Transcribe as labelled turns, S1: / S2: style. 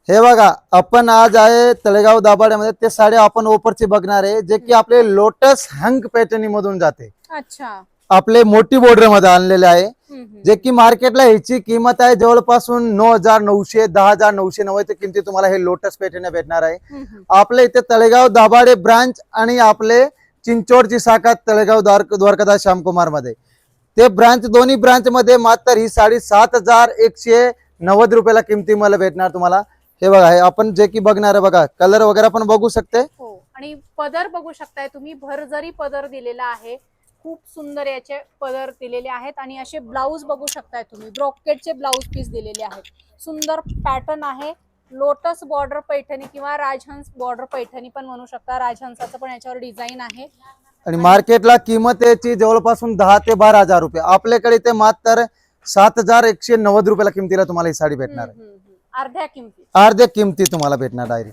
S1: हे बघा, आपण आज आहे तळेगाव दाभाड्यामध्ये. ते साड्या आपण ऑफरची बघणार आहे, जे की आपले लोटस हँग पॅटर्नी मधून जाते.
S2: अच्छा.
S1: आपले मोठी बॉर्डर मध्ये आणलेले आहे,
S2: हम्म.
S1: जे की मार्केटला ह्याची किंमत आहे जवळपासून 9,900 10,990 किमती तुम्हाला हे लोटस पॅटर्न भेटणार आहे. आपल्या इथे तळेगाव दाभाडे ब्रांच आणि आपले चिंचोडची शाखा तळेगाव द्वारकादास श्यामकुमार मध्ये. ते ब्रांच, दोन्ही ब्रांच मध्ये मात्र ही साडी 7,190 रुपयाला किमती मला भेटणार तुम्हाला. हे बघा, हे आपण जे की बघणार आहे बघा, कलर वगैरे पण बघू शकते.
S2: हो, आणि पदर बघू शकताय तुम्ही, भरजरी पदर दिलेला आहे. खूप सुंदर याचे पदर दिलेले आहेत आणि असे ब्लाऊज बघू शकताय तुम्ही, ब्रॉकेटचे ब्लाऊज पीस दिलेले आहेत. सुंदर पॅटर्न आहे. लोटस बॉर्डर पैठणी किंवा राजहंस बॉर्डर पैठणी पण म्हणू शकता. राजहंसाचं पण याच्यावर डिझाईन आहे.
S1: आणि मार्केटला किंमत याची जवळपासून 10 ते 12,000 रुपये. आपल्याकडे ते मात्र 7,190 रुपयाला किमतीला तुम्हाला ही साडी भेटणार आहे.
S2: अर्ध्या किमती.
S1: अर्ध्या किमती तुम्हाला भेटणार डायरेक्ट.